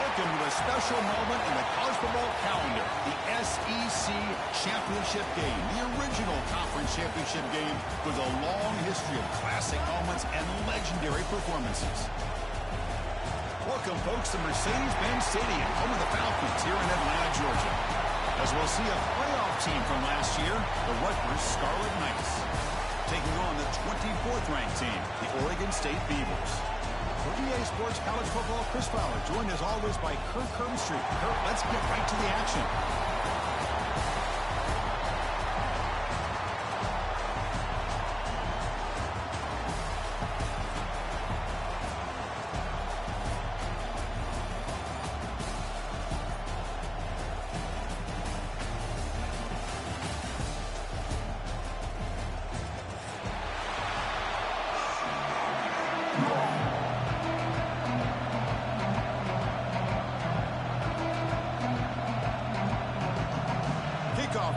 welcome to a special moment in the college football calendar, the SEC Championship Game, the original conference championship game with a long history of classic moments and legendary performances. Welcome, folks, to Mercedes-Benz Stadium, home of the Falcons here in Atlanta, Georgia. As we'll see a playoff team from last year, the Rutgers Scarlet Knights, taking on the 24th ranked team, the Oregon State Beavers. For EA Sports College Football, Chris Fowler, joined as always by Kurt Kirkstreet. Kurt, let's get right to the action.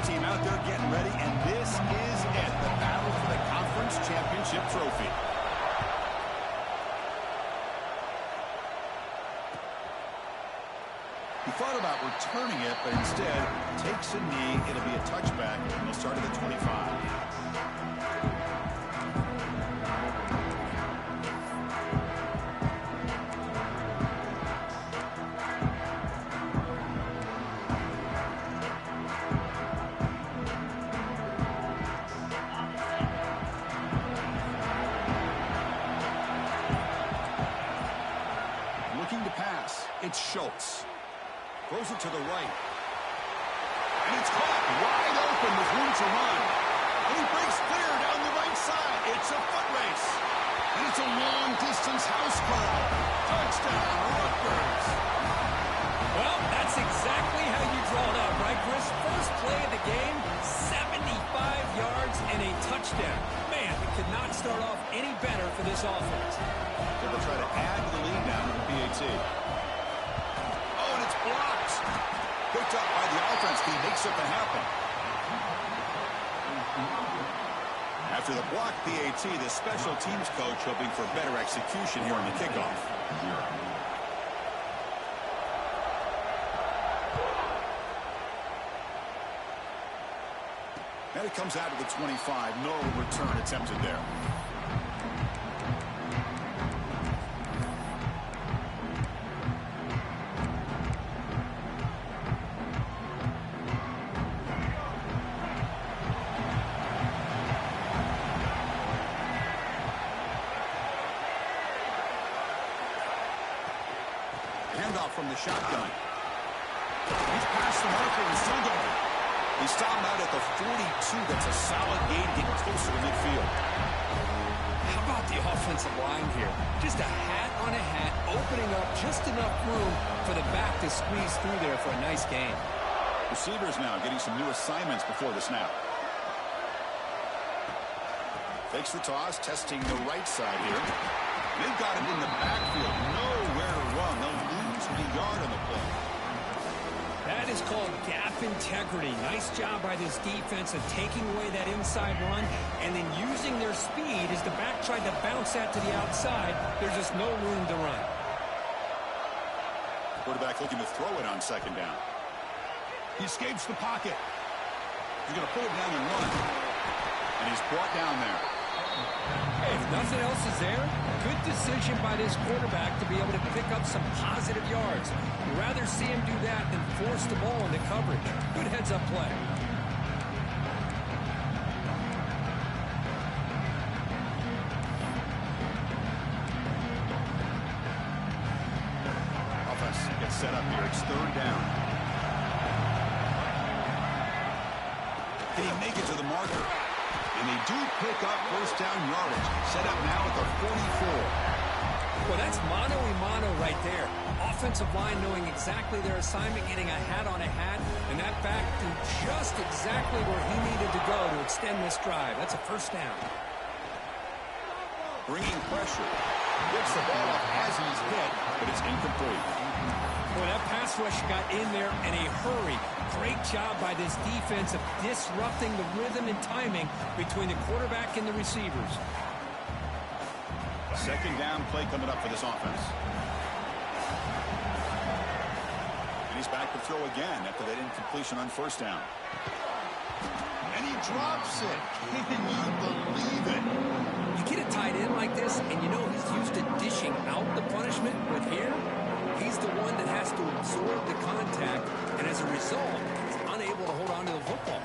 Team out there getting ready, and this is it, the battle for the conference championship trophy. He thought about returning it, but instead takes a knee. It'll be a touchback, and we'll start at the 25. It's Schultz. Throws it to the right. And it's caught wide open with room to run. And he breaks clear down the right side. It's a foot race. And it's a long-distance house call. Touchdown, Rutgers. Well, that's exactly how you draw it up, right, Chris? First play of the game, 75 yards and a touchdown. Man, it could not start off any better for this offense. They'll try to add to the lead now with the PAT. Blocked. Picked up by the offense team. Makes something happen. After the block PAT, the special teams coach hoping for better execution here on the kickoff. And it comes out to the 25. No return attempted there. Handoff from the shotgun. He's past the marker and still going. He's stopped out at the 42. That's a solid gain, getting closer to midfield. How about the offensive line here? Just a hat on a hat, opening up just enough room for the back to squeeze through there for a nice gain. Receivers now getting some new assignments before the snap. Fakes the toss, testing the right side here. They've got him in the backfield. Nowhere to run. They'll lose a yard on the play. That is called gap integrity. Nice job by this defense of taking away that inside run and then using their speed as the back tried to bounce that to the outside. There's just no room to run. Quarterback looking to throw it on second down. He escapes the pocket. He's going to pull it down and run. And he's brought down there. Hey, if nothing else is there, good decision by this quarterback to be able to pick up some positive yards. You'd rather see him do that than force the ball into coverage. Good heads-up play. Offense gets set up here. It's third down. Can he make it to the marker? And they do pick up first down yardage. Set up now at the 44. Well, that's mano-a-mano right there. Offensive line knowing exactly their assignment, getting a hat on a hat, and that back to just exactly where he needed to go to extend this drive. That's a first down. Bringing pressure. Gets the ball up as he's hit, but it's incomplete. Boy, that pass rush got in there in a hurry. Great job by this defense of disrupting the rhythm and timing between the quarterback and the receivers. Second down play coming up for this offense. he's back to throw again after that incompletion on first down. And he drops it. Can you believe it? You get a tight end like this, and you know he's used to dishing out the punishment, but here, he's the one that has to absorb the contact, and as a result, he's unable to hold on to the football.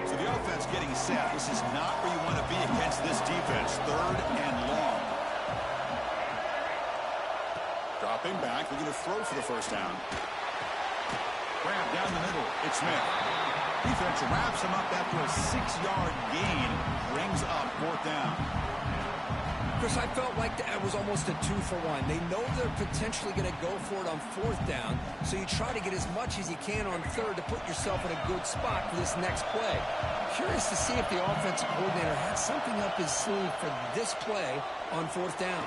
So the offense getting set. This is not where you want to be against this defense. 3rd and long. Dropping back, looking to throw for the first down. Grab down the middle. It's Smith. Defense wraps him up after a 6-yard gain. Brings up 4th down. Chris, I felt like that was almost a 2-for-1. They know they're potentially going to go for it on 4th down, so you try to get as much as you can on 3rd to put yourself in a good spot for this next play. Curious to see if the offensive coordinator had something up his sleeve for this play on 4th down.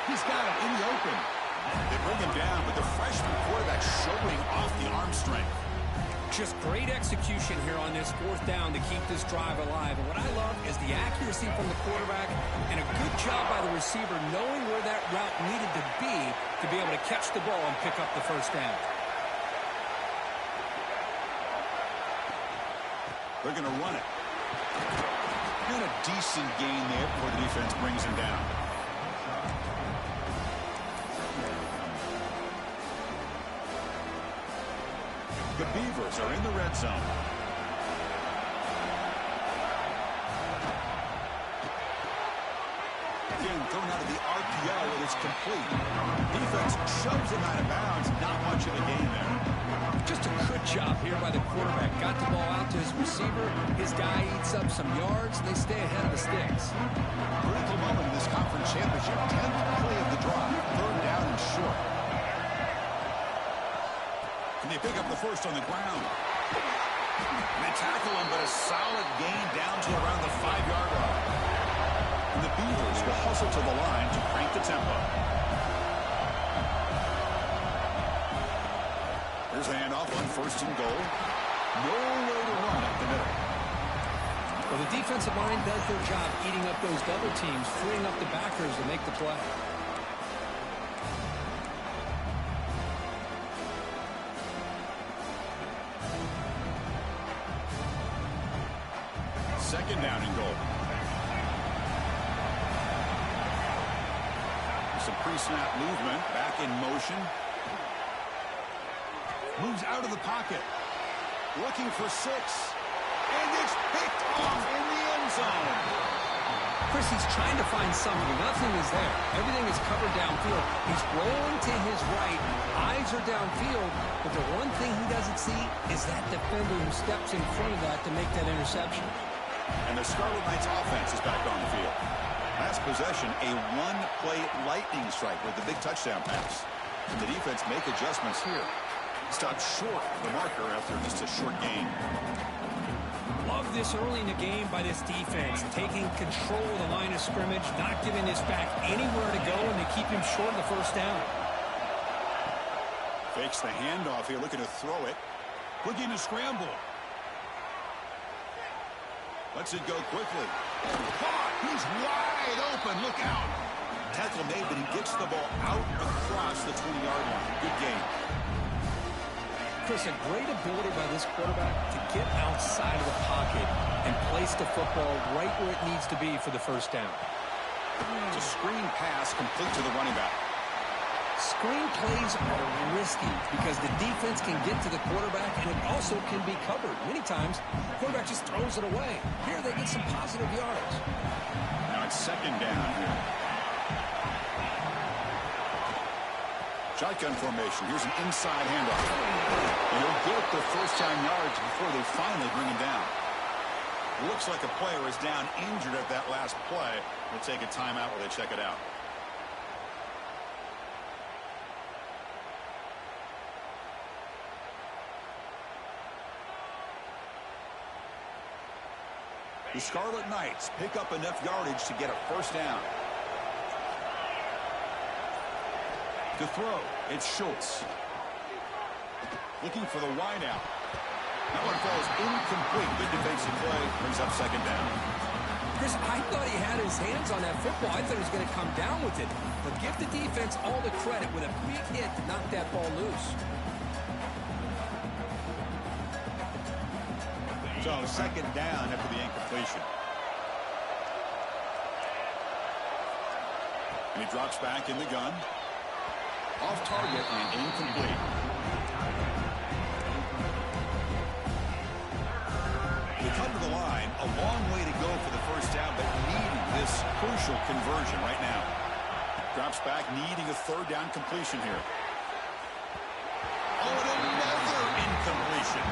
He's got it in the open. They bring him down, but the freshman quarterback showing off the arm strength. Just great execution here on this 4th down to keep this drive alive. And what I love is the accuracy from the quarterback and a good job by the receiver knowing where that route needed to be able to catch the ball and pick up the first down. They're going to run it. And a decent gain there before the defense brings him down. The Beavers are in the red zone. Again, thrown out of the RPO, and it's complete. Defense shoves him out of bounds. Not much of a gain there. Just a good job here by the quarterback. Got the ball out to his receiver. His guy eats up some yards. They stay ahead of the sticks. Critical moment in this conference championship. 10th play of the drive. 3rd down and short. Can they pick up the first on the ground? They tackle him, but a solid gain down to around the 5-yard line. And the Beavers will hustle to the line to crank the tempo. Here's a handoff on 1st and goal. Nowhere to run up the middle. Well, the defensive line does their job eating up those double teams, freeing up the backers to make the play. Second down and goal. Some pre-snap movement. Back in motion. Moves out of the pocket. Looking for 6. And it's picked off in the end zone. Chris, he's trying to find somebody. Nothing is there. Everything is covered downfield. He's rolling to his right. Eyes are downfield. But the one thing he doesn't see is that defender who steps in front of that to make that interception. And the Scarlet Knights offense is back on the field. Last possession, a 1-play lightning strike with the big touchdown pass. And the defense make adjustments here. Stopped short of the marker after just a short gain. Love this early in the game by this defense. Taking control of the line of scrimmage, not giving this back anywhere to go, and they keep him short of the first down. Fakes the handoff here, looking to throw it. Looking to scramble. Lets it go quickly. Caught! He's wide open. Look out. Tackle made, but he gets the ball out across the 20-yard line. Good game. Chris, a great ability by this quarterback to get outside of the pocket and place the football right where it needs to be for the first down. It's a screen pass complete to the running back. Screen plays are risky because the defense can get to the quarterback and it also can be covered. Many times, the quarterback just throws it away. Here they get some positive yards. Now it's second down here. Shotgun formation. Here's an inside handoff. And he'll get the first down yards before they finally bring him down. Looks like a player is down injured at that last play. We'll take a timeout while they check it out. The Scarlet Knights pick up enough yardage to get a first down. To throw, it's Schultz. Looking for the wide out. That one falls incomplete. Good defensive play. Brings up second down. Chris, I thought he had his hands on that football. I thought he was going to come down with it. But give the defense all the credit with a big hit to knock that ball loose. So second down after the incompletion. And he drops back in the gun. Off target and incomplete. They come to the line, a long way to go for the first down, but needing this crucial conversion right now. Drops back, needing a third down completion here. Oh, and another incompletion.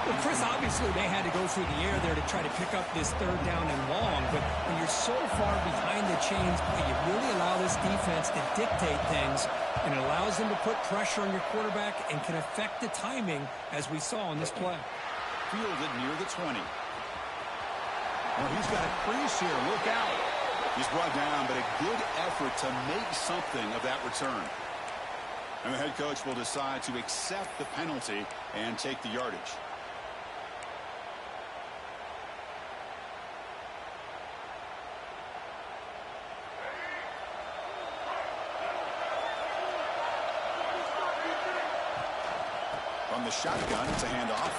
Well, Chris, obviously they had to go through the air there to try to pick up this third down and long, but when you're so far behind the chains, boy, you really allow this defense to dictate things, and it allows them to put pressure on your quarterback and can affect the timing, as we saw in this play. Fielded near the 20. Well, he's got a crease here. Look out. He's brought down, but a good effort to make something of that return. And the head coach will decide to accept the penalty and take the yardage. From the shotgun, it's a handoff.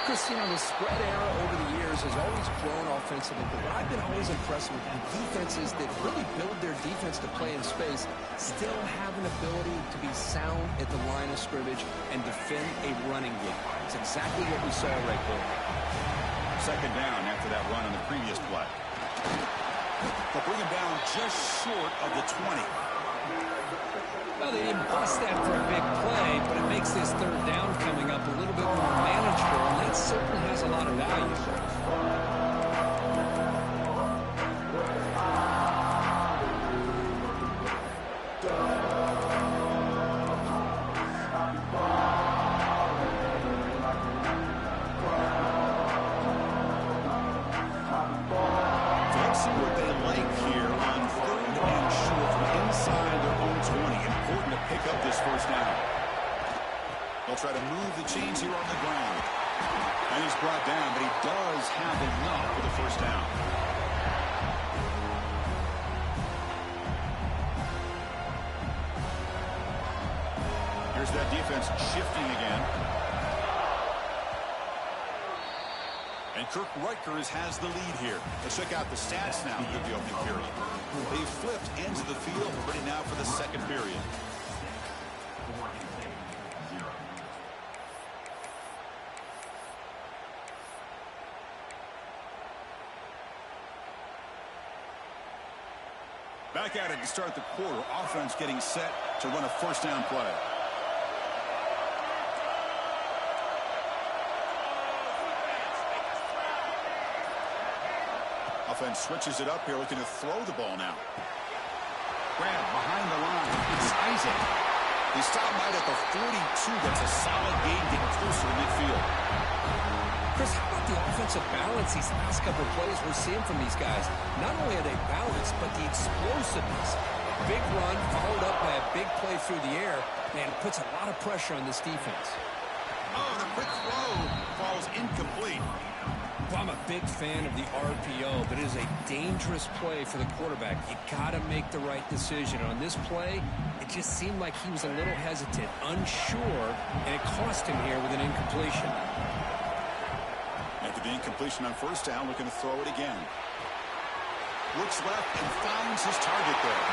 Chris, you know, the spread era over the years has always grown offensively, but what I've been always impressed with defenses that really build their defense to play in space still have an ability to be sound at the line of scrimmage and defend a running game. It's exactly what we saw right there. Second down after that run on the previous play. They'll bring him down just short of the 20. Well, they didn't bust that for a big play, but it makes this third down coming up a little bit more manageable, and that certainly has a lot of value. So let's see what they like here on third and short from inside their own 20. Important to pick up this first down. They'll try to move the chains here on the ground. And he's brought down, but he does have enough for the first down. Here's that defense shifting again. And Kirk Rutgers has the lead here. Let's check out the stats now through the opening period. They've flipped ends of the field, ready now for the second period. Back at it to start the quarter. Offense getting set to run a first down play. Offense switches it up here, looking to throw the ball now. Grab behind the line. It's Isaac. He stopped right at the 42. That's a solid gain, getting closer to midfield. Chris, how about the offensive balance these last couple of plays we're seeing from these guys? Not only are they balanced, but the explosiveness. Big run followed up by a big play through the air. Man, it puts a lot of pressure on this defense. Oh, the quick throw falls incomplete. Well, I'm a big fan of the RPO, but it is a dangerous play for the quarterback. You got to make the right decision. On this play, it just seemed like he was a little hesitant, unsure, and it cost him here with an incompletion. After the incompletion on first down, looking to throw it again. Looks left and finds his target there.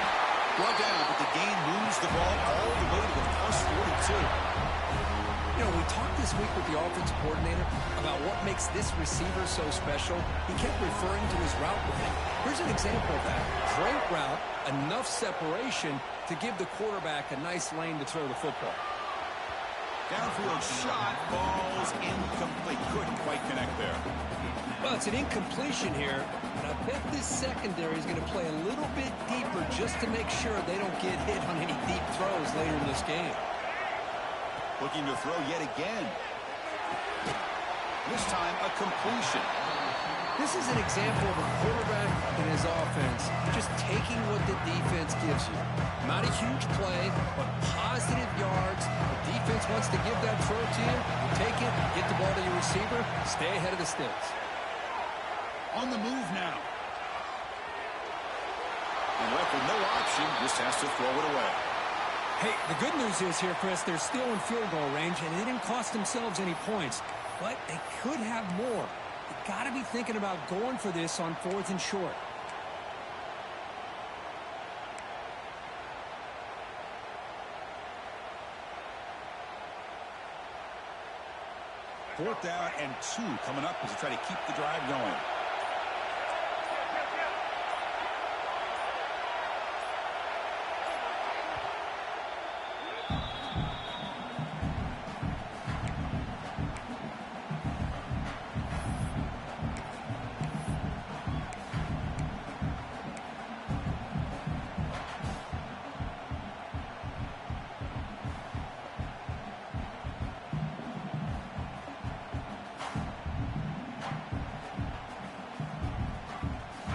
Brought down, but the gain moves the ball all the way to the plus 42. You know, we talked this week with the offensive coordinator about what makes this receiver so special. He kept referring to his route running. Here's an example of that. Great route, enough separation to give the quarterback a nice lane to throw the football. Downfield shot, falls incomplete. Couldn't quite connect there. Well, it's an incompletion here, but I bet this secondary is going to play a little bit deeper just to make sure they don't get hit on any deep throws later in this game. Looking to throw yet again. This time, a completion. This is an example of a quarterback and his offense just taking what the defense gives you. Not a huge play, but positive yards. The defense wants to give that throw to you. You take it, get the ball to your receiver, stay ahead of the sticks. On the move now. And left with no option, just has to throw it away. Hey, the good news is here, Chris, they're still in field goal range, and they didn't cost themselves any points. But they could have more. You got to be thinking about going for this on 4th and short. Fourth down and 2 coming up as they try to keep the drive going.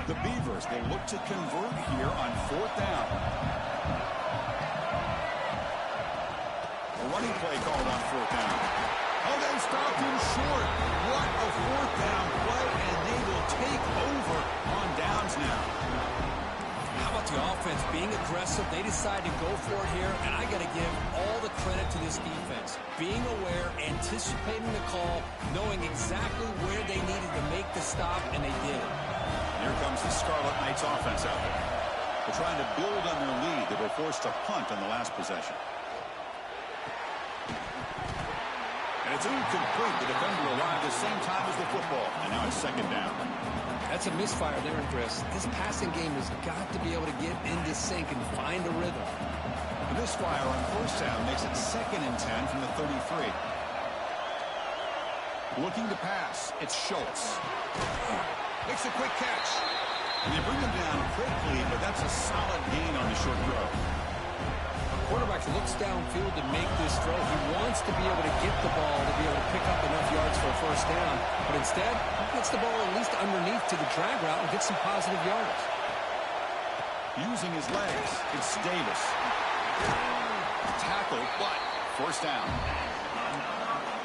The Beavers will look to convert here on 4th down. A running play called on 4th down. Oh, they stopped him short. What a 4th down play, and they will take over on downs now. How about the offense being aggressive? They decide to go for it here, and I got to give all the credit to this defense. Being aware, anticipating the call, knowing exactly where they needed to make the stop, and they did it. Here comes the Scarlet Knights offense out there. They're trying to build on their lead. They were forced to punt on the last possession. And it's incomplete. The defender arrived at the same time as the football. And now it's 2nd down. That's a misfire there, Chris. This passing game has got to be able to get into sync and find a rhythm. The misfire on 1st down makes it 2nd and 10 from the 33. Looking to pass. It's Schultz. Makes a quick catch. And they bring him down quickly, but that's a solid gain on the short throw. Quarterback looks downfield to make this throw. He wants to be able to get the ball to be able to pick up enough yards for a 1st down. But instead, he gets the ball at least underneath to the drag route and gets some positive yards. Using his legs, it's Davis. Tackle, but 1st down.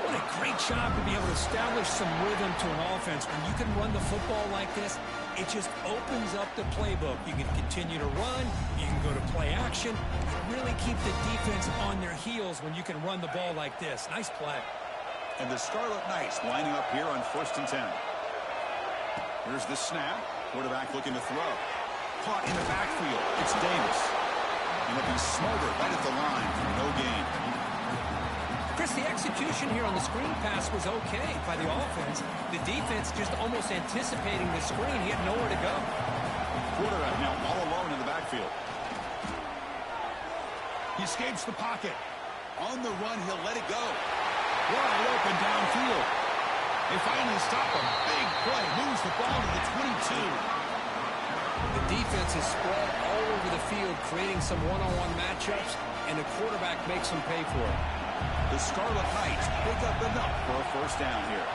What a great job to be able to establish some rhythm to an offense. When you can run the football like this, it just opens up the playbook. You can continue to run. You can go to play action. Really keep the defense on their heels when you can run the ball like this. Nice play. And the Scarlet Knights lining up here on 1st and 10. Here's the snap. Quarterback looking to throw. Caught in the backfield. It's Davis. And it'll be smothered right at the line for no gain. Chris, the execution here on the screen pass was okay by the offense. The defense just almost anticipating the screen. He had nowhere to go. Quarterback now all alone in the backfield. He escapes the pocket. On the run, he'll let it go. Wide open downfield. They finally stop him. Big play. Moves the ball to the 22. The defense is spread all over the field, creating some one-on-one matchups, and the quarterback makes them pay for it. The Scarlet Knights pick up enough for a 1st down here.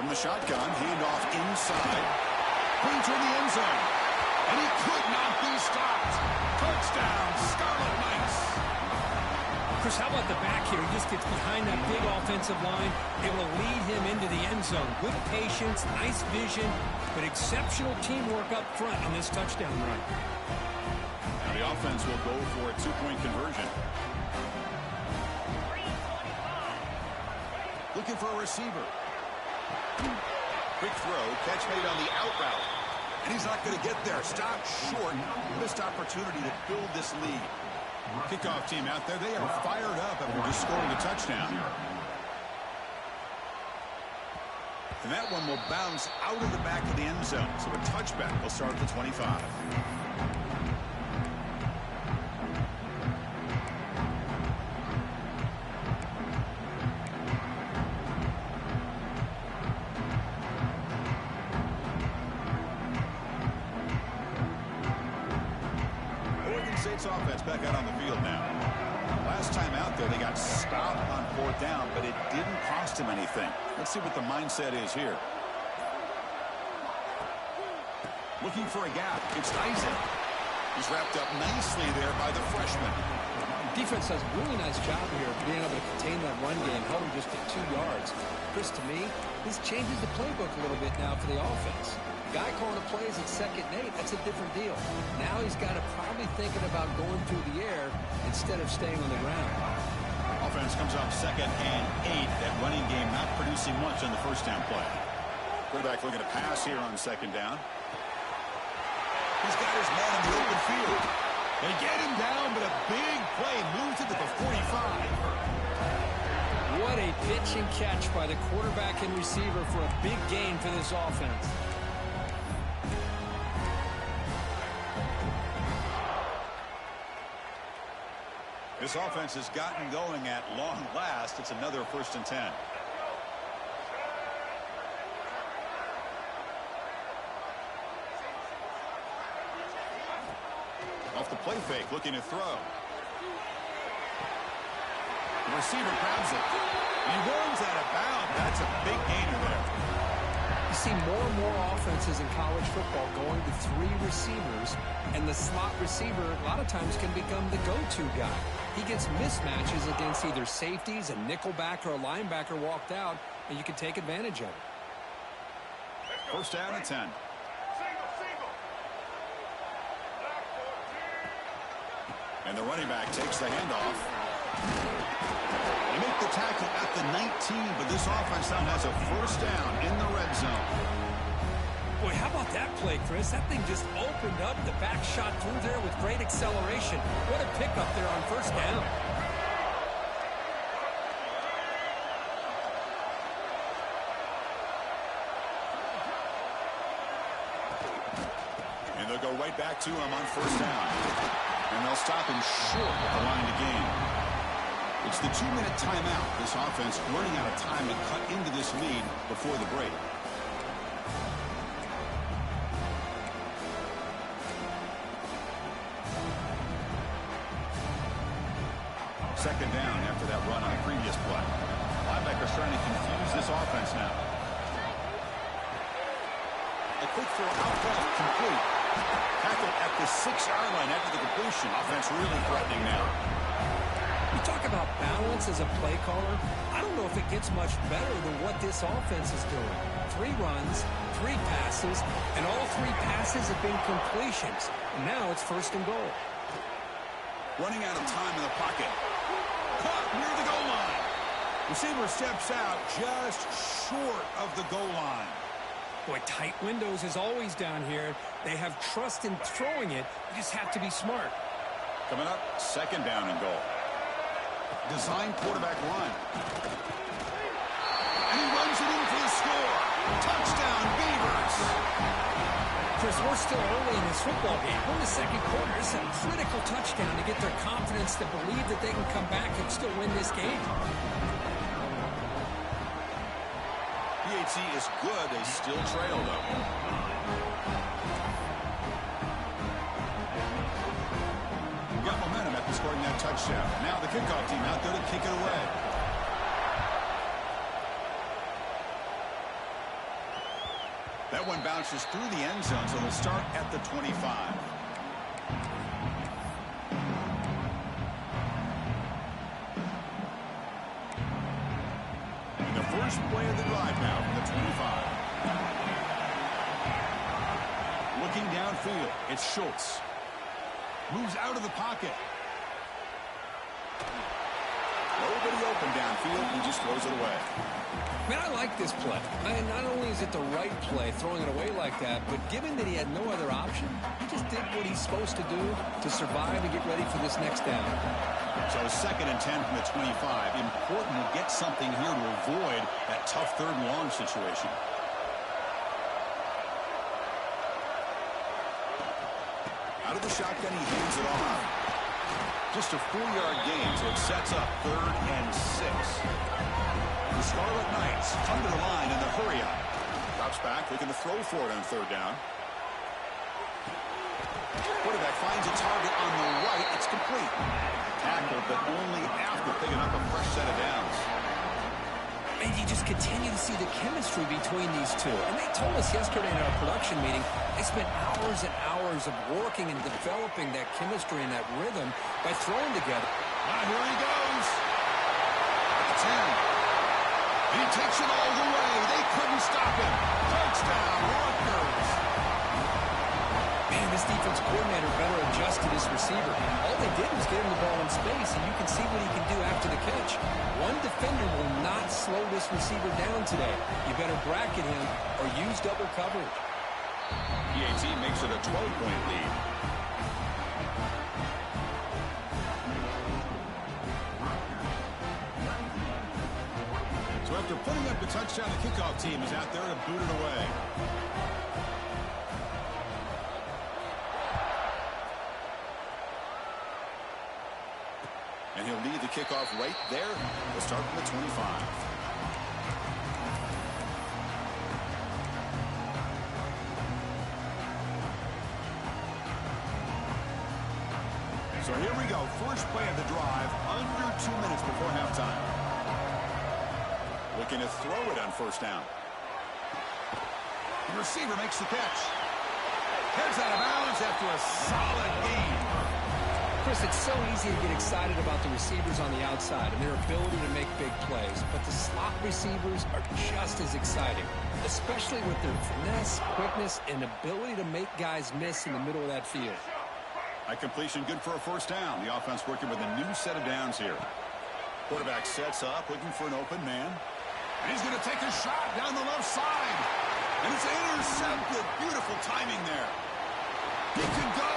From the shotgun, handoff inside. Brings her in the end zone. And he could not be stopped. Touchdown, Scarlet Knights. Chris, how about the back here? He just gets behind that big offensive line, able to lead him into the end zone. Good patience, nice vision, but exceptional teamwork up front on this touchdown run. Now the offense will go for a 2-point conversion. Looking for a receiver. Quick throw, catch made on the out route. And he's not going to get there. Stopped short. Missed opportunity to build this lead. Kickoff team out there. They are fired up after just scoring a touchdown. And that one will bounce out of the back of the end zone. So a touchback will start at the 25. Offense back out on the field now. Last time out there, they got stopped on 4th down, but it didn't cost him anything. Let's see what the mindset is here. Looking for a gap. It's Isaac. He's wrapped up nicely there by the freshman. Defense does a really nice job here of being able to contain that run game, held him just at 2 yards. Chris, to me, this changes the playbook a little bit now for the offense. Guy calling the plays at 2nd and 8, that's a different deal. Now he's got to probably thinking about going through the air instead of staying on the ground. Offense comes up 2nd and 8. That running game not producing much on the first down play. Quarterback looking to pass here on 2nd down. He's got his man in the open field. They get him down, but a big play moves it to the 45. What a pitch and catch by the quarterback and receiver for a big gain for this offense. This offense has gotten going at long last. It's another 1st and 10. Off the play fake, looking to throw. The receiver grabs it. He runs out of bounds. That's a big gainer there. You see more and more offenses in college football going to 3 receivers, and the slot receiver a lot of times can become the go-to guy. He gets mismatches against either safeties, a nickelback, or a linebacker walked out, and you can take advantage of it. 1st down and 10. And the running back takes the handoff. They make the tackle at the 19, but this offense now has a 1st down in the red zone. Boy, how about that play, Chris? That thing just opened up. The back shot through there with great acceleration. What a pickup there on 1st down. And they'll go right back to him on 1st down. And they'll stop him short at the line to gain. It's the 2-minute timeout. This offense running out of time to cut into this lead before the break. Second down after that run on the previous play. Linebacker's trying to confuse this offense now. A quick throw out front, complete. Tackle at the 6-yard line after the completion. Offense really threatening now. You talk about balance as a play caller. I don't know if it gets much better than what this offense is doing. 3 runs, 3 passes, and all 3 passes have been completions. And now it's 1st and goal. Running out of time in the pocket. Caught near the goal line. Receiver steps out just short of the goal line. Boy, tight windows is always down here. They have trust in throwing it. You just have to be smart. Coming up, 2nd down and goal. Design quarterback run. And he runs it in for the score. Touchdown, Beavers. Chris, we're still early in this football game. We're in the 2nd quarter. It's a critical touchdown to get their confidence to believe that they can come back and still win this game. PHC is good. They still trail, though. Got momentum after scoring that touchdown. Now the kickoff team out there to kick it away. That one bounces through the end zone, so they'll start at the 25. And the first play of the drive now from the 25. Looking downfield, it's Schultz. Moves out of the pocket. Nobody open downfield. He just throws it away. Man, I like this play. Not only is it the right play, throwing it away like that, but given that he had no other option, he just did what he's supposed to do to survive and get ready for this next down. So 2nd and 10 from the 25. Important to get something here to avoid that tough 3rd and long situation. Out of the shotgun, he hands it off. Just a 4-yard gain, so it sets up 3rd and 6. The Scarlet Knights come to the line in the hurry-up. Drops back, looking to throw for it on 3rd down. Quarterback finds a target on the right. It's complete. Tackled, but only after picking up a fresh set of downs. And you just continue to see the chemistry between these two. And they told us yesterday in our production meeting, they spent hours and hours of working and developing that chemistry and that rhythm by throwing together. Now here he goes. At the 10. And he takes it all the way. They couldn't stop him. Touchdown, Rutgers. Man, this defense coordinator better adjust to this receiver. All they did was get him the ball in space, and you can see what he can do after the catch. One defender will not slow this receiver down today. You better bracket him or use double coverage. PAT makes it a 12-point lead. So after putting up the touchdown, the kickoff team is out there to boot it away. And he'll lead the kickoff right there. We'll start from the 25. So here we go. First play of the drive, under 2 minutes before halftime. Looking to throw it on first down. The receiver makes the catch. Heads out of bounds after a solid gain. Chris, it's so easy to get excited about the receivers on the outside and their ability to make big plays, but the slot receivers are just as exciting, especially with their finesse, quickness, and ability to make guys miss in the middle of that field. A completion good for a first down. The offense working with a new set of downs here. Quarterback sets up, looking for an open man. And he's going to take a shot down the left side. And it's intercepted. Beautiful timing there. He can go.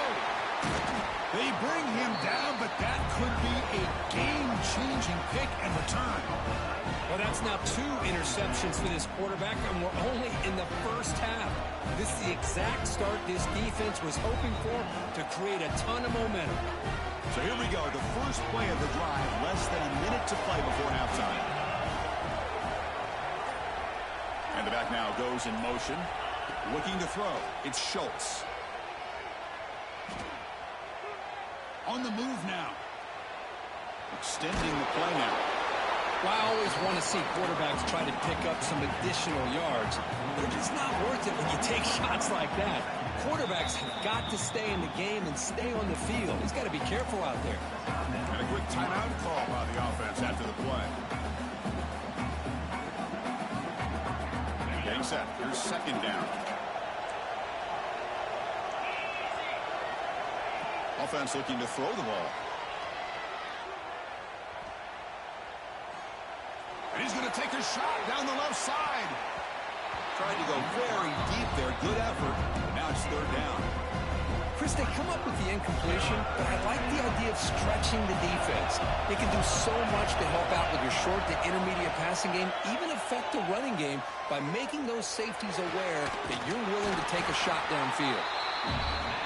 They bring him down, but that could be a game-changing pick and return. Well, that's now 2 interceptions for this quarterback, and we're only in the first half. This is the exact start this defense was hoping for to create a ton of momentum. So here we go, the first play of the drive, less than a minute to play before halftime. And the back now goes in motion, looking to throw. It's Schultz. On the move now. Extending the play now. Well, I always want to see quarterbacks try to pick up some additional yards, but it's not worth it when you take shots like that. Quarterbacks have got to stay in the game and stay on the field. He's got to be careful out there. And a quick timeout call by the offense after the play. And getting set. Here's second down. Offense looking to throw the ball. And he's going to take a shot down the left side. Tried to go very deep there. Good effort. But now it's third down. Chris, they come up with the incompletion, but I like the idea of stretching the defense. They can do so much to help out with your short to intermediate passing game, even affect the running game by making those safeties aware that you're willing to take a shot downfield.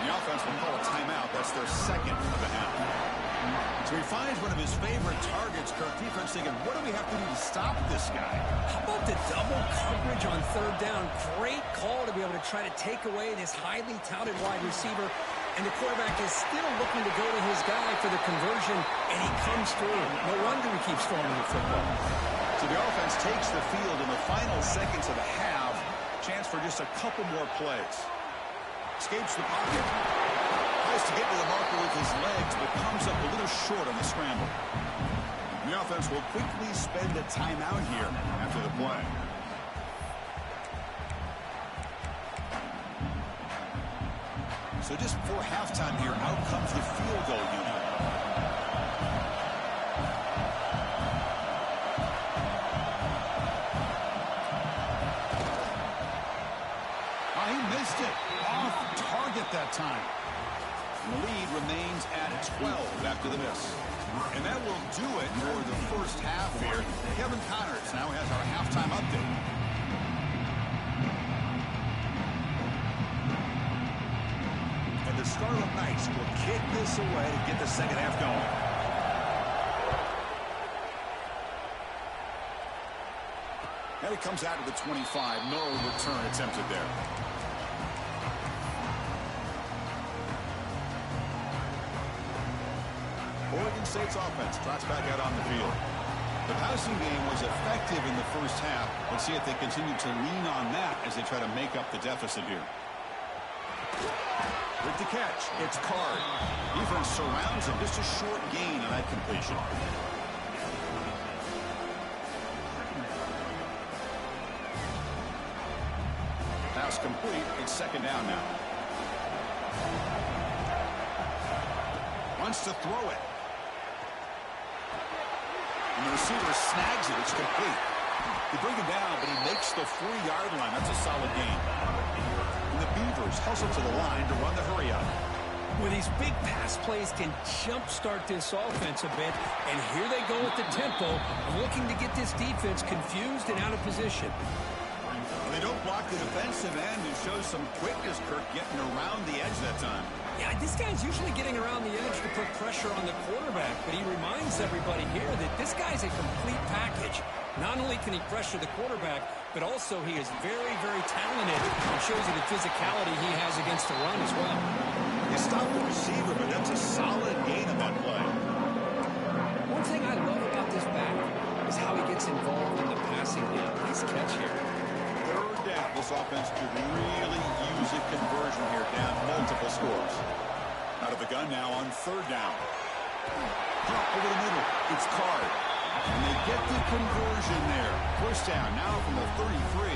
The offense will call a timeout. That's their second of the half. So he finds one of his favorite targets. Kirk defense thinking, what do we have to do to stop this guy? How about the double coverage on third down? Great call to be able to try to take away this highly touted wide receiver. And the quarterback is still looking to go to his guy for the conversion, and he comes through. No wonder he keeps throwing the football. So the offense takes the field in the final seconds of the half. Chance for just a couple more plays. Escapes the pocket. Tries to get to the marker with his legs, but comes up a little short on the scramble. The offense will quickly spend a timeout here after the play. So just before halftime here, out comes the field goal unit. Oh, he missed it. Off target that time. And the lead remains at 12 after the miss. And that will do it for the first half here. Kevin Connors now has our halftime update. And the Scarlet Knights will kick this away to get the second half going. And it comes out of the 25. No return attempted there. Oregon State's offense trots back out on the field. The passing game was effective in the first half. Let's see if they continue to lean on that as they try to make up the deficit here. With the catch, it's Card. Defense surrounds him. Just a short gain on that completion. Pass complete. It's second down now. wants to throw it. And the receiver snags it. It's complete. They bring him down, but he makes the 4-yard line. That's a solid gain. And the Beavers hustle to the line to run the hurry up. Well, these big pass plays can jumpstart this offense a bit, and here they go at the tempo, looking to get this defense confused and out of position. Well, they don't block the defensive end and show some quickness, Kirk, getting around the edge that time. Yeah, this guy's usually getting around the edge to put pressure on the quarterback, but he reminds everybody here that this guy's a complete package. Not only can he pressure the quarterback, but also he is very, very talented and shows you the physicality he has against the run as well. He stopped the receiver, but that's a solid gain on that play. One thing I love about this back is how he gets involved in the passing game. Nice catch here. Third down. This offense could really use a conversion here, down multiple scores. Out of the gun now on third down. Drop over the middle. It's Card. And they get the conversion there. First down now from the 33.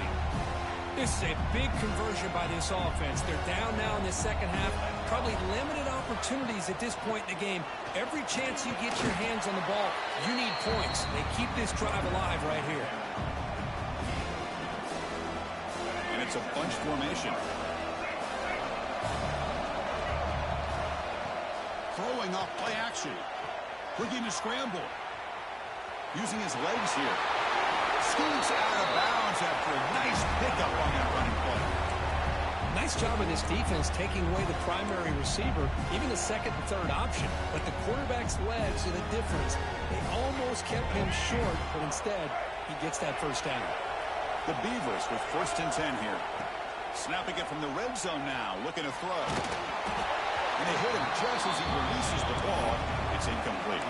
This is a big conversion by this offense. They're down now in the second half. Probably limited opportunities at this point in the game. Every chance you get your hands on the ball, you need points. They keep this drive alive right here. And it's a bunch formation. Throwing off play action. Looking to scramble. Using his legs here. Scoots out of bounds after a nice pickup on that running play. Nice job of this defense taking away the primary receiver, even the second and third option. But the quarterback's legs are the difference. They almost kept him short, but instead, he gets that first down. The Beavers with 1st and 10 here. Snapping it from the red zone now, looking to throw. And they hit him just as he releases the ball. It's incomplete.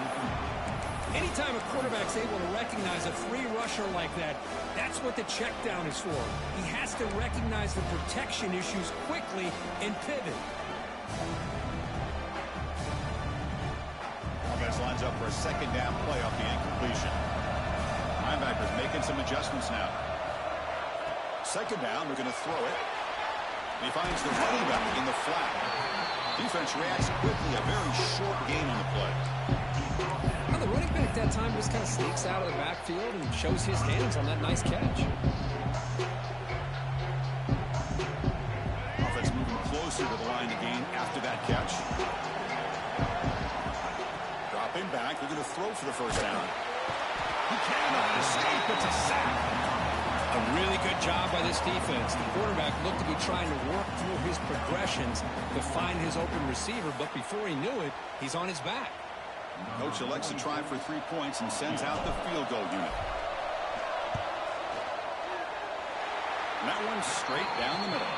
Anytime a quarterback's able to recognize a free rusher like that, that's what the check down is for. He has to recognize the protection issues quickly and pivot. Offense lines up for a second down play off the incompletion. Linebackers making some adjustments now. Second down, they're going to throw it. He finds the running back in the flat. Defense reacts quickly, a very short gain on the play. Well, the running back that time just kind of sneaks out of the backfield and shows his hands on that nice catch. Offense moving closer to the line to gain after that catch. Dropping back, they're going to throw for the first down. He cannot escape, it's a sack. A really good job by this defense. The quarterback looked to be trying to work through his progressions to find his open receiver, but before he knew it, he's on his back. Coach elects to try for 3 points and sends out the field goal unit. And that one's straight down the middle.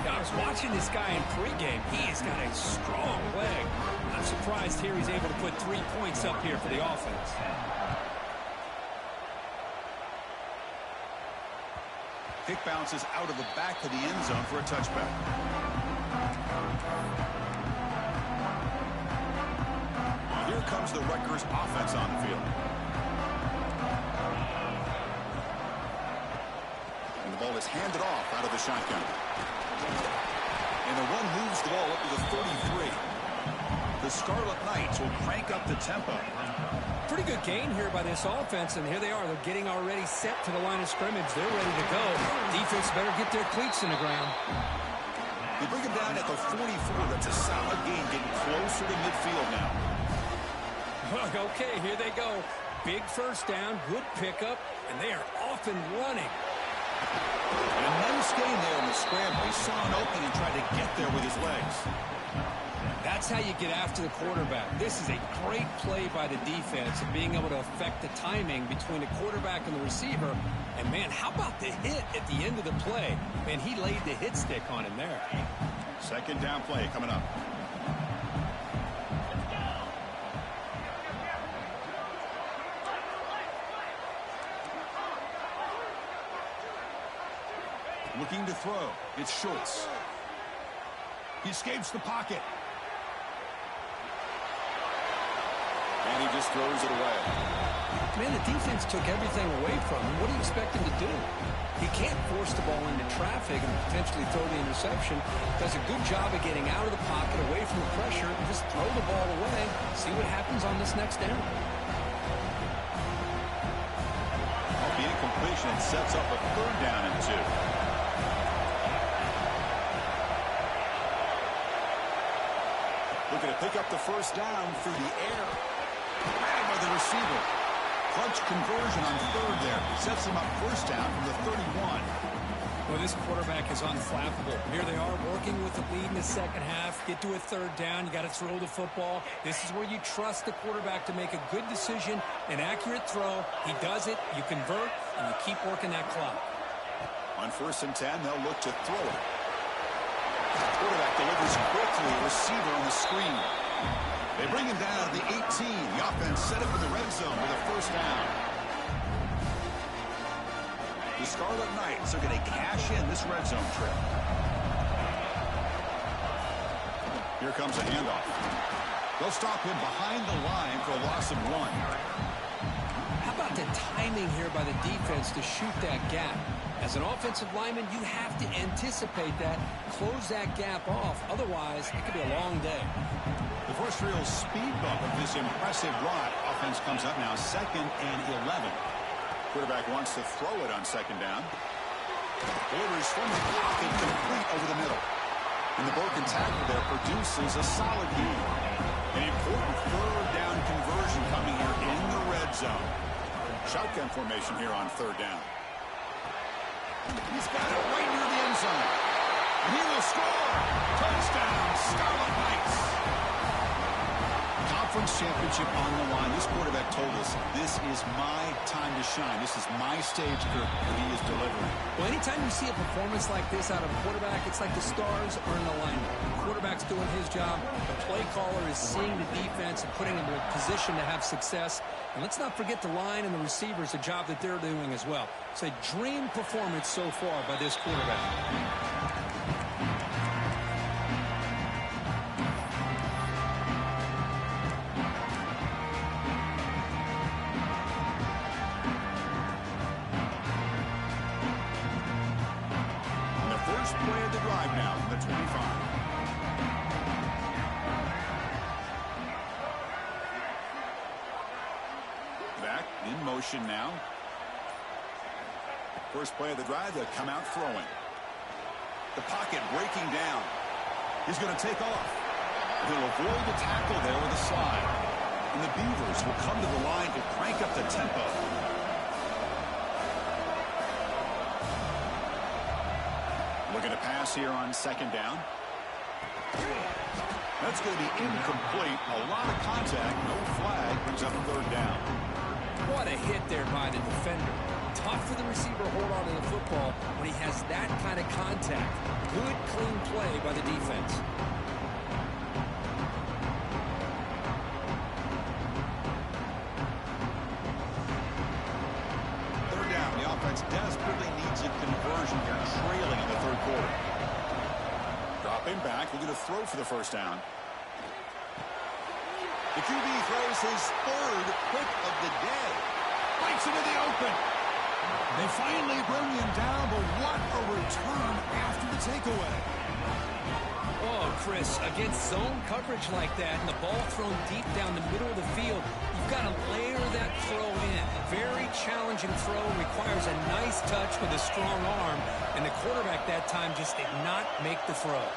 Now, I was watching this guy in pregame. He has got a strong leg. I'm surprised here he's able to put 3 points up here for the offense. Kick bounces out of the back of the end zone for a touchback. Here comes the Rutgers offense on the field. And the ball is handed off out of the shotgun. And the run moves the ball up to the 33. The Scarlet Knights will crank up the tempo. Pretty good gain here by this offense, and here they are. They're getting already set to the line of scrimmage. They're ready to go. Defense better get their cleats in the ground. They bring him down at the 44. That's a solid gain, getting closer to midfield now. Okay, here they go. Big first down, good pickup, and they are off and running. And a nice gain there in the scramble. He saw an opening and tried to get there with his legs. That's how you get after the quarterback. This is a great play by the defense and being able to affect the timing between the quarterback and the receiver. And, man, how about the hit at the end of the play? Man, he laid the hit stick on him there. Second down play coming up. Looking to throw. It's Schultz. He escapes the pocket. And he just throws it away. Man, the defense took everything away from him. What do you expect him to do? He can't force the ball into traffic and potentially throw the interception. Does a good job of getting out of the pocket, away from the pressure, and just throw the ball away. See what happens on this next down. The incompletion sets up a 3rd down and 2. Looking to pick up the 1st down through the air. Grabbed by the receiver. Clutch conversion on 3rd there. Sets him up 1st down from the 31. Well, this quarterback is unflappable. Here they are working with the lead in the 2nd half. Get to a 3rd down. You got to throw the football. This is where you trust the quarterback to make a good decision, an accurate throw. He does it. You convert, and you keep working that clock. On 1st and 10, they'll look to throw it. Quarterback delivers quickly. Receiver on the screen. They bring him down to the 18. The offense set up in the red zone with a 1st down. The Scarlet Knights are going to cash in this red zone trip. Here comes a handoff. They'll stop him behind the line for a loss of 1. How about the timing here by the defense to shoot that gap? As an offensive lineman, you have to anticipate that, close that gap off. Otherwise, it could be a long day. The first real speed bump of this impressive drive. Offense comes up now 2nd and 11. Quarterback wants to throw it on 2nd down. Delivers from the pocket complete over the middle. And the broken tackle there produces a solid gain. An important 3rd down conversion coming here in the red zone. Shotgun formation here on 3rd down. He's got it right near the end zone. And he will score. Touchdown, Scarlet Knights. Conference championship on the line. This quarterback told us, this is my time to shine. This is my stage, Kirk, that he is delivering. Well, anytime you see a performance like this out of a quarterback, it's like the stars are in alignment. The quarterback's doing his job. The play caller is seeing the defense and putting him in a position to have success. And let's not forget the line and the receivers, the job that they're doing as well. It's a dream performance so far by this quarterback. Play of the drive now from the 25. Back in motion now. First play of the drive, they'll come out throwing. The pocket breaking down. He's going to take off. He'll avoid the tackle there with a slide. And the Beavers will come to the line to crank up the tempo. Looking to pass here on 2nd down. That's going to be incomplete. A lot of contact. No flag. Brings up 3rd down. What a hit there by the defender. Tough for the receiver to hold on to the football when he has that kind of contact. Good, clean play by the defense. The offense desperately needs a conversion here, trailing in the 3rd quarter. Dropping back, looking to throw for the 1st down. The QB throws his 3rd pick of the day. Breaks into the open. They finally bring him down, but what a return after the takeaway. Oh, Chris, against zone coverage like that and the ball thrown deep down the middle of the field, you've got to layer that throw in. Very challenging throw, requires a nice touch with a strong arm, and the quarterback that time just did not make the throw.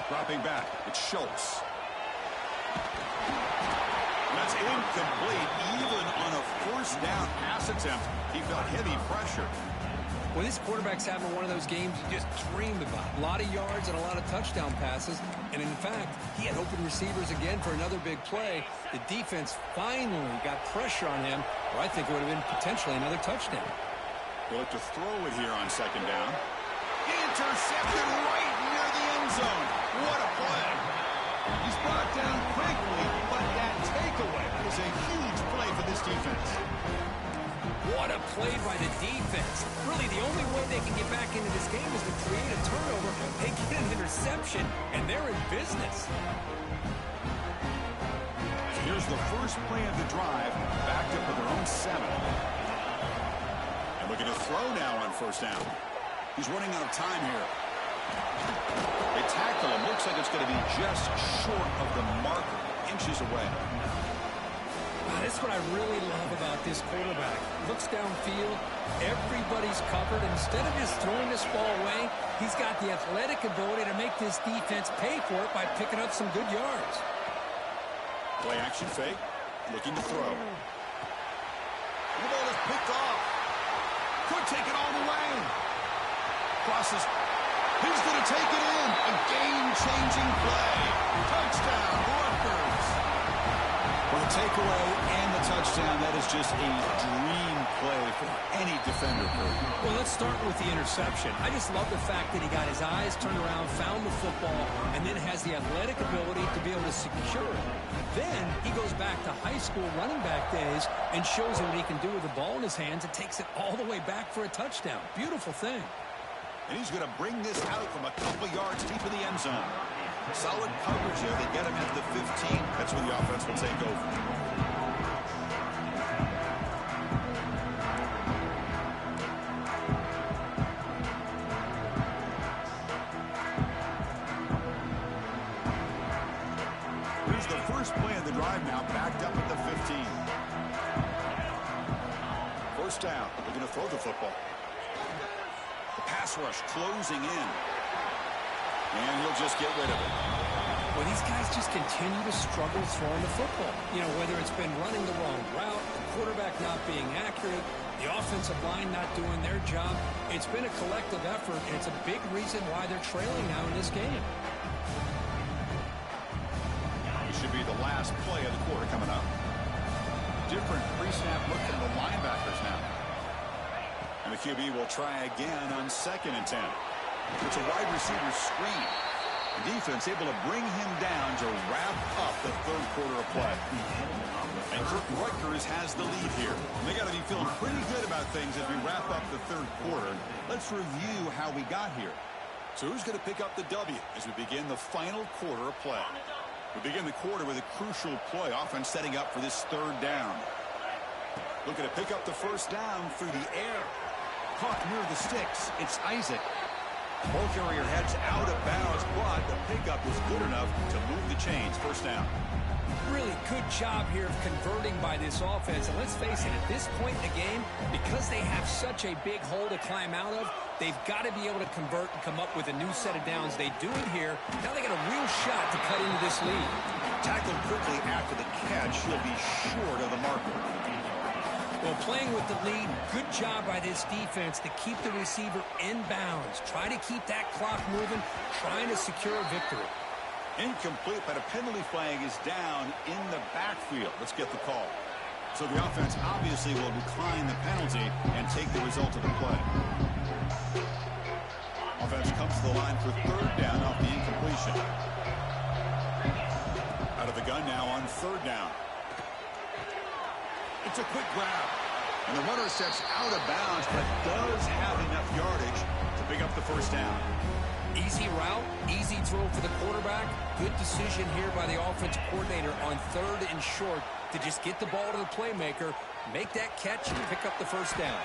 Dropping back, it's Schultz. That's incomplete, even on a 1st down pass attempt. He felt heavy pressure. Well, this quarterback's having one of those games you just dreamed about. A lot of yards and a lot of touchdown passes. And in fact, he had open receivers again for another big play. The defense finally got pressure on him, or I think it would have been potentially another touchdown. They'll look to throw it here on 2nd down. Intercepted right near the end zone. What a play. He's brought down quickly, but that takeaway is a huge play for this defense. What a play by the defense. Really, the only way they can get back into this game is to create a turnover. They get an interception, and they're in business. Here's the first play of the drive, backed up with their own 7. And looking to throw now on first down. He's running out of time here. They tackle him. Looks like it's going to be just short of the marker, inches away. That's what I really love about this quarterback. Looks downfield, everybody's covered. Instead of just throwing this ball away, he's got the athletic ability to make this defense pay for it by picking up some good yards. Play action fake, looking to throw. The ball is picked off. Could take it all the way. Crosses. He's going to take it in. A game-changing play. Touchdown, Rutgers. Well, the takeaway and the touchdown, that is just a dream play for any defender. Well, let's start with the interception. I just love the fact that he got his eyes turned around, found the football, and then has the athletic ability to be able to secure it. Then he goes back to high school running back days and shows him what he can do with the ball in his hands and takes it all the way back for a touchdown. Beautiful thing. And he's going to bring this out from a couple yards deep in the end zone. Solid coverage here. They get him at the 15. That's when the offense will take over. Here's the first play of the drive now, backed up at the 15. First down. They're going to throw the football. The pass rush closing in. And he'll just get rid of it. Well, these guys just continue to struggle throwing the football. You know, whether it's been running the wrong route, the quarterback not being accurate, the offensive line not doing their job. It's been a collective effort, and it's a big reason why they're trailing now in this game. This should be the last play of the quarter coming up. Different pre-snap look from the linebackers now. And the QB will try again on 2nd and 10. It's a wide receiver screen. The defense able to bring him down to wrap up the third quarter of play. And Rutgers has the lead here. And they got to be feeling pretty good about things as we wrap up the third quarter. Let's review how we got here. So who's going to pick up the W as we begin the final quarter of play? We begin the quarter with a crucial play. Offense setting up for this third down. Looking to pick up the first down through the air. Caught near the sticks. It's Isaac. Ball carrier heads out of bounds, but the pickup is good enough to move the chains. First down. Really good job here of converting by this offense. And let's face it, at this point in the game, because they have such a big hole to climb out of, they've got to be able to convert and come up with a new set of downs. They do it here. Now they got a real shot to cut into this lead. Tackled quickly after the catch. He'll be short of the marker. Well, playing with the lead, good job by this defense to keep the receiver in bounds. Try to keep that clock moving, trying to secure a victory. Incomplete, but a penalty flag is down in the backfield. Let's get the call. So the offense obviously will decline the penalty and take the result of the play. Offense comes to the line for third down off the incompletion. Out of the gun now on third down. It's a quick grab. And the runner steps out of bounds, but does have enough yardage to pick up the first down. Easy route, easy throw for the quarterback. Good decision here by the offense coordinator on third and short to just get the ball to the playmaker, make that catch, and pick up the first down.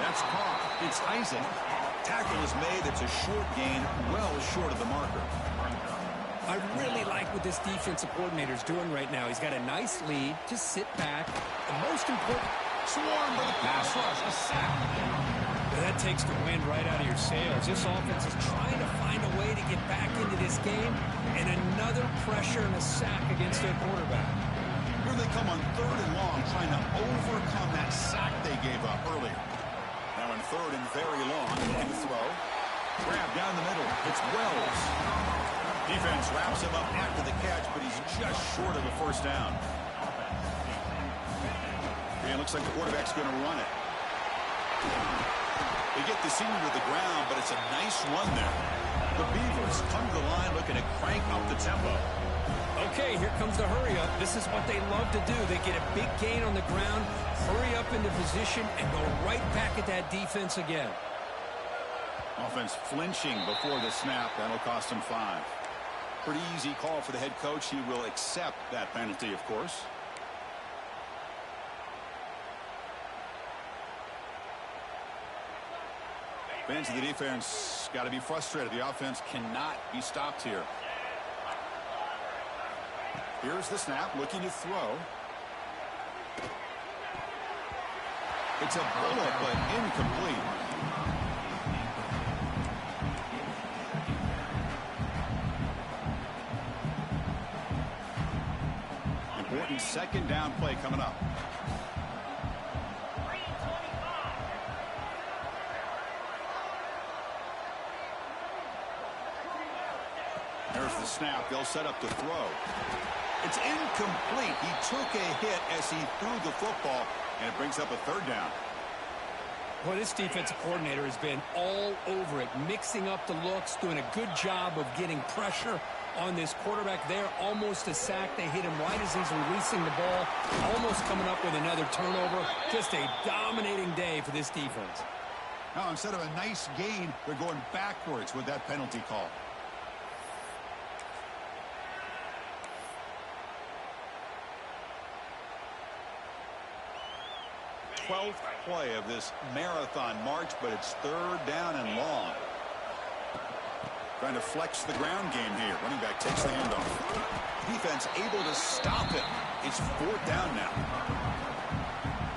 That's caught. It's Isaac. Tackle is made. It's a short gain, well short of the marker. I really like what this defensive coordinator is doing right now. He's got a nice lead. Just sit back. The most important... Swarmed by the pass rush. A sack. That takes the wind right out of your sails. This offense is trying to find a way to get back into this game, and another pressure and a sack against their quarterback. Here they come on third and long, trying to overcome that sack they gave up earlier. Now in third and very long, looking to throw. Grab down the middle. It's Wells. Defense wraps him up after the catch, but he's just short of the first down. And it looks like the quarterback's going to run it. They get the senior to the ground, but it's a nice run there. The Beavers come to the line looking to crank up the tempo. Okay, here comes the hurry up. This is what they love to do. They get a big gain on the ground, hurry up into position, and go right back at that defense again. Offense flinching before the snap. That'll cost them 5. Pretty easy call for the head coach. He will accept that penalty, of course. Fans of the defense got to be frustrated. The offense cannot be stopped here. Here's the snap, looking to throw. It's a bullet, but incomplete. Important second down play coming up. There's the snap. They'll set up to throw. It's incomplete. He took a hit as he threw the football, and it brings up a third down. Well, this defensive coordinator has been all over it, mixing up the looks, doing a good job of getting pressure on this quarterback there. Almost a sack. They hit him right as he's releasing the ball, almost coming up with another turnover. Just a dominating day for this defense. Now, instead of a nice gain, they're going backwards with that penalty call. 12th play of this marathon march, but it's third down and long. Trying to flex the ground game here. Running back takes the handoff. Defense able to stop it. It's fourth down now.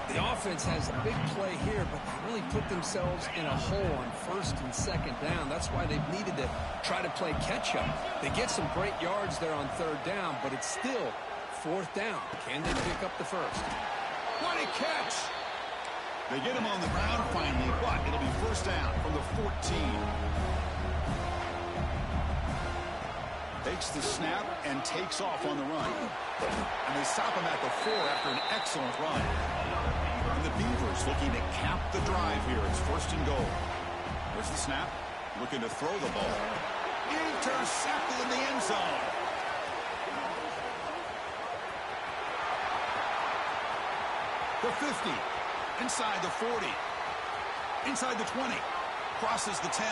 The offense has a big play here, but they really put themselves in a hole on first and second down. That's why they've needed to try to play catch-up. They get some great yards there on third down, but it's still fourth down. Can they pick up the first? What a catch! They get him on the ground finally, but it'll be first down from the 14. Takes the snap and takes off on the run. And they stop him at the 4 after an excellent run. And the Beavers looking to cap the drive here. It's first and goal. There's the snap. Looking to throw the ball. Intercepted in the end zone. The 50. Inside the 40. Inside the 20. Crosses the 10.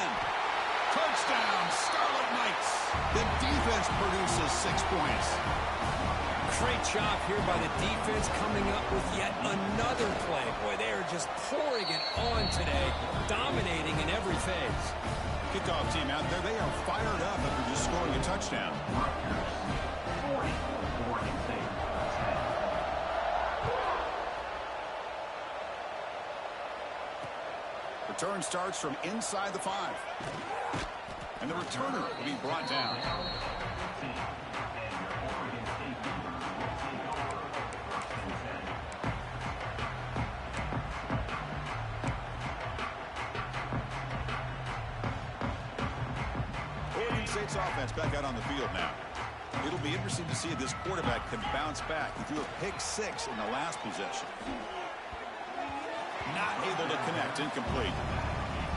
Touchdown, Scarlet Knights. The defense produces 6 points. Great job here by the defense coming up with yet another play. Boy, they are just pouring it on today, dominating in every phase. Kickoff team out there, they are fired up after just scoring a touchdown. Return starts from inside the 5. And the returner will be brought down. Oregon State's offense back out on the field now. It'll be interesting to see if this quarterback can bounce back. He threw a pick 6 in the last possession. Not able to connect, incomplete.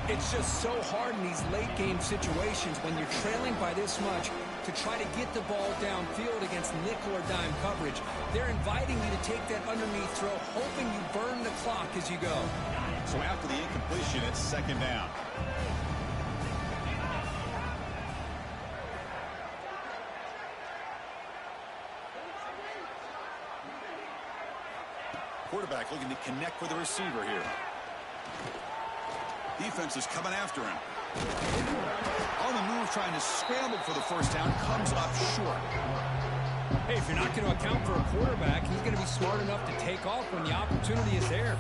It's just so hard in these late game situations when you're trailing by this much to try to get the ball downfield against nickel or dime coverage. They're inviting you to take that underneath throw, hoping you burn the clock as you go. So after the incompletion, it's second down. Quarterback looking to connect with the receiver here. Defense is coming after him. On the move, trying to scramble for the first down, comes up short. Hey, if you're not going to account for a quarterback, he's going to be smart enough to take off when the opportunity is there.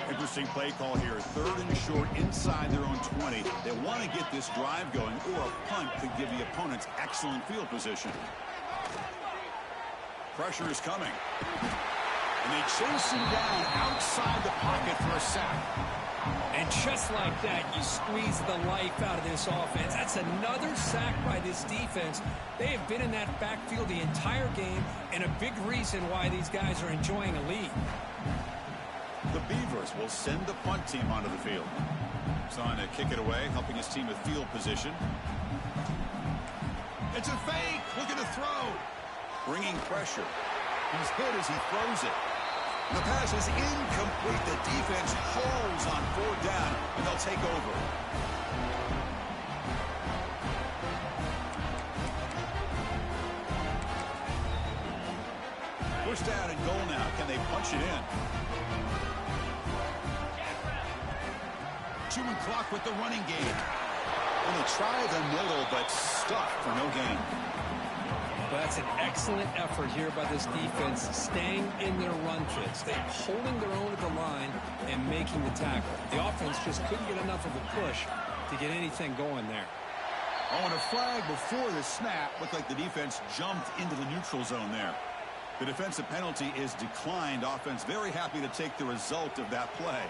Interesting play call here. Third and short inside their own 20. They want to get this drive going, or a punt could give the opponents excellent field position. Pressure is coming. And they chase him down outside the pocket for a sack. And just like that, you squeeze the life out of this offense. That's another sack by this defense. They have been in that backfield the entire game, and a big reason why these guys are enjoying a lead. The Beavers will send the punt team onto the field. Trying to kick it away, helping his team with field position. It's a fake, looking to throw. Bringing pressure. He's hit as he throws it. The pass is incomplete. The defense holds on 4th down, and they'll take over. First down and goal now. Can they punch it in? Chewing clock with the running game. And they try the middle, but stuck for no gain. Well, that's an excellent effort here by this defense, staying in their run fits. They're holding their own at the line and making the tackle. The offense just couldn't get enough of a push to get anything going there. Oh, and a flag before the snap. Looked like the defense jumped into the neutral zone there. The defensive penalty is declined. Offense very happy to take the result of that play.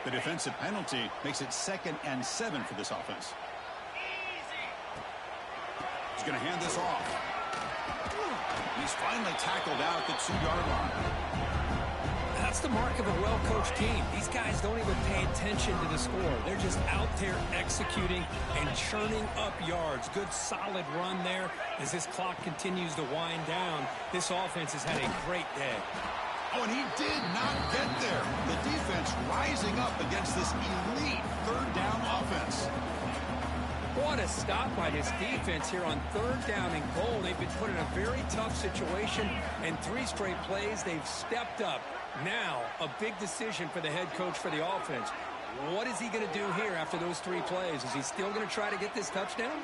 The defensive penalty makes it 2nd and 7 for this offense. He's going to hand this off. He's finally tackled out at the 2-yard line. That's the mark of a well-coached team. These guys don't even pay attention to the score. They're just out there executing and churning up yards. Good, solid run there as this clock continues to wind down. This offense has had a great day. Oh, and he did not get there. The defense rising up against this elite 3rd down offense. What a stop by this defense here on 3rd down and goal. They've been put in a very tough situation, and 3 straight plays, they've stepped up. Now, a big decision for the head coach for the offense. What is he going to do here after those 3 plays? Is he still going to try to get this touchdown?